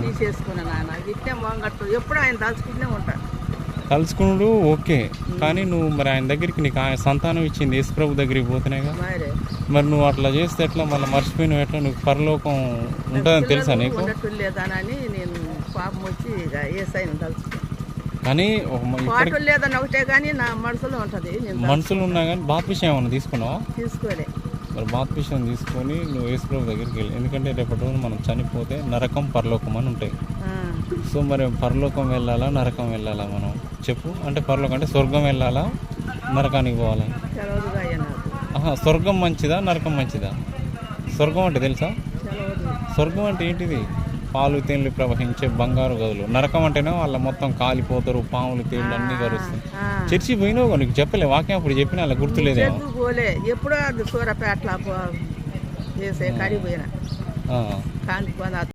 తీసేసుకున్నా నాన్న ఇట్టే మొంగట్టు ఎప్పుడు ఆయన తలుచుకుంటూనే ఉంటా. తలుచుకున్నాడు ఓకే, కానీ నువ్వు మరి ఆయన దగ్గరికి నీకు ఆయన సంతానం ఇచ్చింది యేసుప్రభు దగ్గరికి పోతున్నాయిగా. మరి నువ్వు అట్లా చేస్తే ఎట్లా, మళ్ళీ మర్చిపోయినావు ఎట్లా? నువ్వు పరలోకం ఉంటుందని తెలుసా నీకు? లేదానని నేను పాపం వచ్చి ఇక ఏసైని తలుచుకున్నాను. కానీ పాటలు లేదని ఒకటే కానీ నా మనసులో ఉంటుంది. మనసులో ఉన్నా కానీ బాప్తిసం ఏమన్నా తీసుకున్నావా? తీసుకోలే. మరి బాప్తిసం తీసుకొని నువ్వు యేసుప్రభు దగ్గరికి వెళ్ళి, ఎందుకంటే రేపటి రోజు మనం చనిపోతే నరకం పరలోకం అని ఉంటాయి. సో మరి పరలోకం వెళ్ళాలా నరకం వెళ్ళాలా మనం చెప్పు? అంటే పరలోకం అంటే స్వర్గం వెళ్ళాలా నరకానికి పోవాలా? స్వర్గం మంచిదా నరకం మంచిదా? స్వర్గం అంటే తెలుసా? స్వర్గం అంటే ఏంటిది? పాలు తేనెలు ప్రవహించే బంగారు గదులు. నరకం అంటేనే వాళ్ళ మొత్తం కాలిపోతారు, పాములు తేళ్ళు అన్నీ కరుస్తాయి. చర్చి పోయినావు, నీకు చెప్పలే వాక్యం అప్పుడు చెప్పిన అలా గుర్తులేదేమో. ఎప్పుడో అది సూరపేటలో చేసే కడిపోయినా